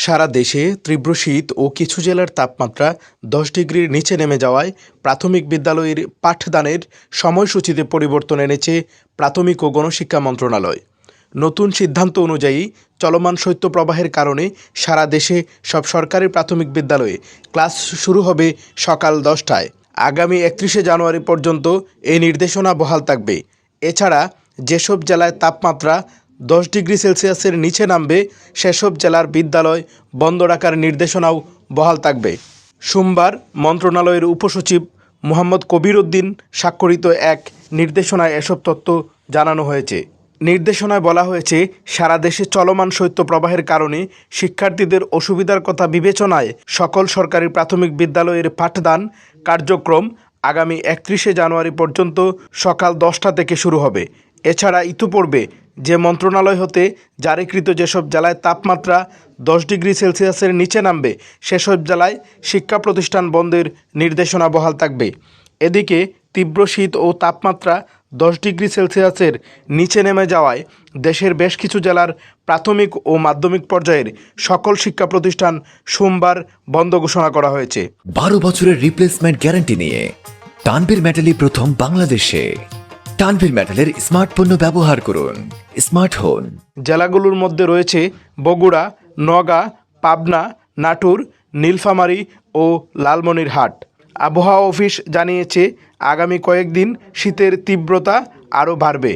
সারা দেশে তীব্র শীত ও কিছু জেলার তাপমাত্রা 10 ডিগ্রির নিচে নেমে যাওয়ায় প্রাথমিক বিদ্যালয়ের পাঠদানের সময়সূচিতে পরিবর্তন এনেছে প্রাথমিক ও গণশিক্ষা মন্ত্রণালয়। নতুন সিদ্ধান্ত অনুযায়ী চলমান শৈত্যপ্রবাহের কারণে সারা দেশে সব সরকারি প্রাথমিক বিদ্যালয়ে ক্লাস শুরু হবে সকাল 10টায়। আগামী 31শে জানুয়ারি পর্যন্ত এই নির্দেশনা বহাল থাকবে। এছাড়া যেসব জেলায় তাপমাত্রা 10 ডিগ্রি সেলসিয়াসের নিচে নামবে সেসব জেলার বিদ্যালয় বন্ধ রাখার নির্দেশনাও বহাল থাকবে। সোমবার মন্ত্রণালয়ের উপসচিব মোহাম্মদ কবির উদ্দিন স্বাক্ষরিত এক নির্দেশনায় এসব তথ্য জানানো হয়েছে। নির্দেশনায় বলা হয়েছে, সারা দেশে চলমান শৈত্যপ্রবাহের কারণে শিক্ষার্থীদের অসুবিধার কথা বিবেচনায় সকল সরকারি প্রাথমিক বিদ্যালয়ের পাঠদান কার্যক্রম আগামী 31শে জানুয়ারি পর্যন্ত সকাল 10টা থেকে শুরু হবে। এছাড়া ইতিপূর্বে যে মন্ত্রণালয় হতে জারিকৃত যেসব জেলায় তাপমাত্রা 10 ডিগ্রি সেলসিয়াসের নিচে নামবে সেসব জেলায় শিক্ষা প্রতিষ্ঠান বন্ধের নির্দেশনা বহাল থাকবে। এদিকে তীব্র শীত ও তাপমাত্রা 10 ডিগ্রি সেলসিয়াসের নিচে নেমে যাওয়ায় দেশের বেশ কিছু জেলার প্রাথমিক ও মাধ্যমিক পর্যায়ের সকল শিক্ষা প্রতিষ্ঠান সোমবার বন্ধ ঘোষণা করা হয়েছে। 12 বছরের রিপ্লেসমেন্ট গ্যারান্টি নিয়ে তানভীর মেটালই প্রথম বাংলাদেশে। তানভীর মেটালের স্মার্ট পণ্য ব্যবহার করুন, স্মার্ট হন। জেলাগুলোর মধ্যে রয়েছে বগুড়া, নওগাঁ, পাবনা, নাটোর, নীলফামারী ও লালমনিরহাট। আবহাওয়া অফিস জানিয়েছে, আগামী কয়েকদিন শীতের তীব্রতা আরও বাড়বে।